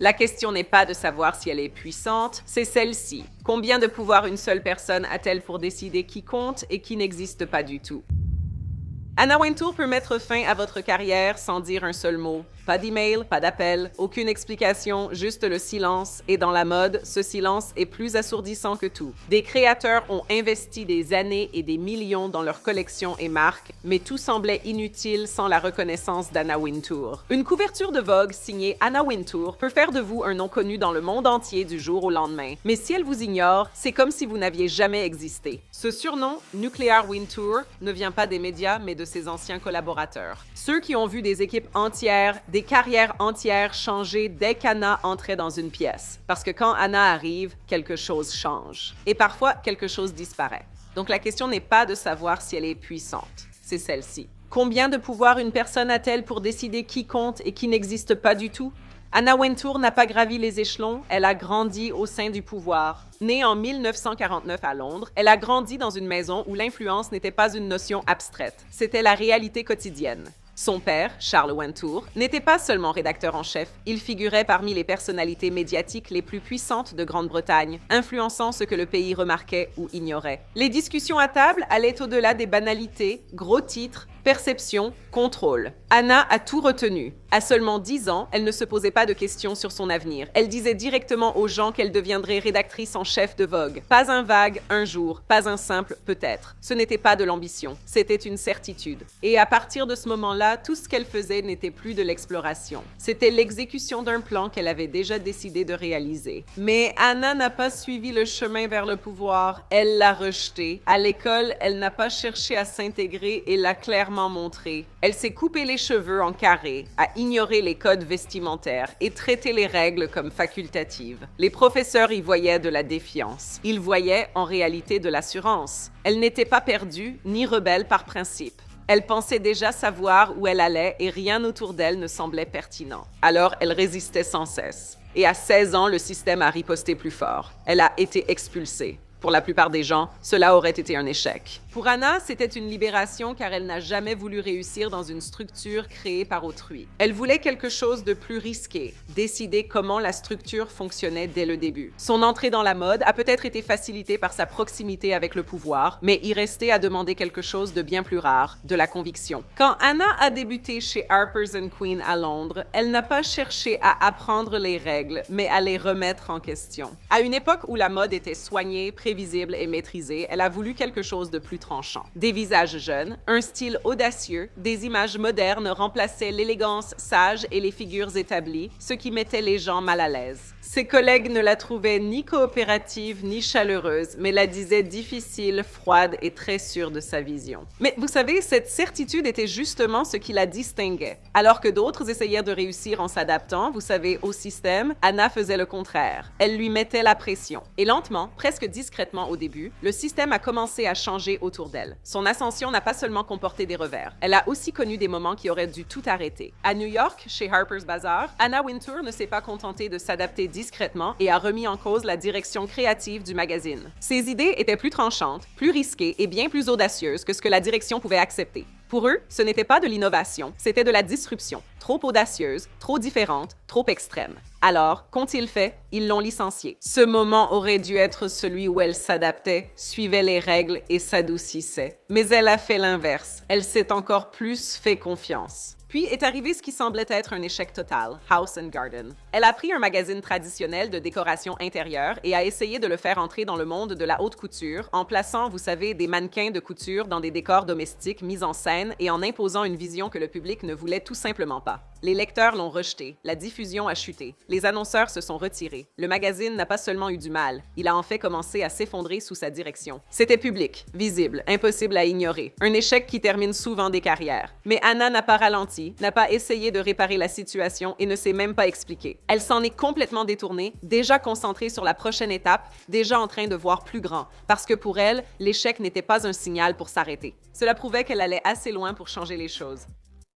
La question n'est pas de savoir si elle est puissante, c'est celle-ci. Combien de pouvoir une seule personne a-t-elle pour décider qui compte et qui n'existe pas du tout? Anna Wintour peut mettre fin à votre carrière sans dire un seul mot. Pas d'email, pas d'appel, aucune explication, juste le silence. Et dans la mode, ce silence est plus assourdissant que tout. Des créateurs ont investi des années et des millions dans leurs collections et marques, mais tout semblait inutile sans la reconnaissance d'Anna Wintour. Une couverture de Vogue signée Anna Wintour peut faire de vous un nom connu dans le monde entier du jour au lendemain. Mais si elle vous ignore, c'est comme si vous n'aviez jamais existé. Ce surnom, Nuclear Wintour, ne vient pas des médias, mais de ses anciens collaborateurs. Ceux qui ont vu des équipes entières, des carrières entières changer dès qu'Anna entrait dans une pièce. Parce que quand Anna arrive, quelque chose change. Et parfois, quelque chose disparaît. Donc la question n'est pas de savoir si elle est puissante, c'est celle-ci. Combien de pouvoir une personne a-t-elle pour décider qui compte et qui n'existe pas du tout? Anna Wintour n'a pas gravi les échelons, elle a grandi au sein du pouvoir. Née en 1949 à Londres, elle a grandi dans une maison où l'influence n'était pas une notion abstraite, c'était la réalité quotidienne. Son père, Charles Wintour, n'était pas seulement rédacteur en chef, il figurait parmi les personnalités médiatiques les plus puissantes de Grande-Bretagne, influençant ce que le pays remarquait ou ignorait. Les discussions à table allaient au-delà des banalités, gros titres, perception, contrôle. Anna a tout retenu. À seulement 10 ans, elle ne se posait pas de questions sur son avenir. Elle disait directement aux gens qu'elle deviendrait rédactrice en chef de Vogue. Pas un vague, un jour, pas un simple peut-être. Ce n'était pas de l'ambition, c'était une certitude. Et à partir de ce moment-là, tout ce qu'elle faisait n'était plus de l'exploration. C'était l'exécution d'un plan qu'elle avait déjà décidé de réaliser. Mais Anna n'a pas suivi le chemin vers le pouvoir, elle l'a rejeté. À l'école, elle n'a pas cherché à s'intégrer et l'a clairement montré. Elle s'est coupé les cheveux en carré, a ignoré les codes vestimentaires et traité les règles comme facultatives. Les professeurs y voyaient de la défiance. Ils voyaient en réalité de l'assurance. Elle n'était pas perdue ni rebelle par principe. Elle pensait déjà savoir où elle allait et rien autour d'elle ne semblait pertinent. Alors elle résistait sans cesse. Et à 16 ans, le système a riposté plus fort. Elle a été expulsée. Pour la plupart des gens, cela aurait été un échec. Pour Anna, c'était une libération car elle n'a jamais voulu réussir dans une structure créée par autrui. Elle voulait quelque chose de plus risqué, décider comment la structure fonctionnait dès le début. Son entrée dans la mode a peut-être été facilitée par sa proximité avec le pouvoir, mais y rester a demandé quelque chose de bien plus rare, de la conviction. Quand Anna a débuté chez Harper's Queen à Londres, elle n'a pas cherché à apprendre les règles, mais à les remettre en question. À une époque où la mode était soignée, prévisible et maîtrisée, elle a voulu quelque chose de plus tranchant. Des visages jeunes, un style audacieux, des images modernes remplaçaient l'élégance sage et les figures établies, ce qui mettait les gens mal à l'aise. Ses collègues ne la trouvaient ni coopérative ni chaleureuse, mais la disaient difficile, froide et très sûre de sa vision. Mais vous savez, cette certitude était justement ce qui la distinguait. Alors que d'autres essayaient de réussir en s'adaptant, vous savez, au système, Anna faisait le contraire. Elle lui mettait la pression. Et lentement, presque discrètement au début, le système a commencé à changer autour d'elle. Son ascension n'a pas seulement comporté des revers. Elle a aussi connu des moments qui auraient dû tout arrêter. À New York, chez Harper's Bazaar, Anna Wintour ne s'est pas contentée de s'adapter discrètement et a remis en cause la direction créative du magazine. Ses idées étaient plus tranchantes, plus risquées et bien plus audacieuses que ce que la direction pouvait accepter. Pour eux, ce n'était pas de l'innovation, c'était de la disruption. Trop audacieuse, trop différente, trop extrême. Alors, qu'ont-ils fait? Ils l'ont licenciée. Ce moment aurait dû être celui où elle s'adaptait, suivait les règles et s'adoucissait. Mais elle a fait l'inverse. Elle s'est encore plus fait confiance. Puis est arrivé ce qui semblait être un échec total, House and Garden. Elle a pris un magazine traditionnel de décoration intérieure et a essayé de le faire entrer dans le monde de la haute couture en plaçant, vous savez, des mannequins de couture dans des décors domestiques mis en scène et en imposant une vision que le public ne voulait tout simplement pas. Les lecteurs l'ont rejeté, la diffusion a chuté, les annonceurs se sont retirés. Le magazine n'a pas seulement eu du mal, il a en fait commencé à s'effondrer sous sa direction. C'était public, visible, impossible à ignorer. Un échec qui termine souvent des carrières. Mais Anna n'a pas ralenti, n'a pas essayé de réparer la situation et ne s'est même pas expliquée. Elle s'en est complètement détournée, déjà concentrée sur la prochaine étape, déjà en train de voir plus grand, parce que pour elle, l'échec n'était pas un signal pour s'arrêter. Cela prouvait qu'elle allait assez loin pour changer les choses.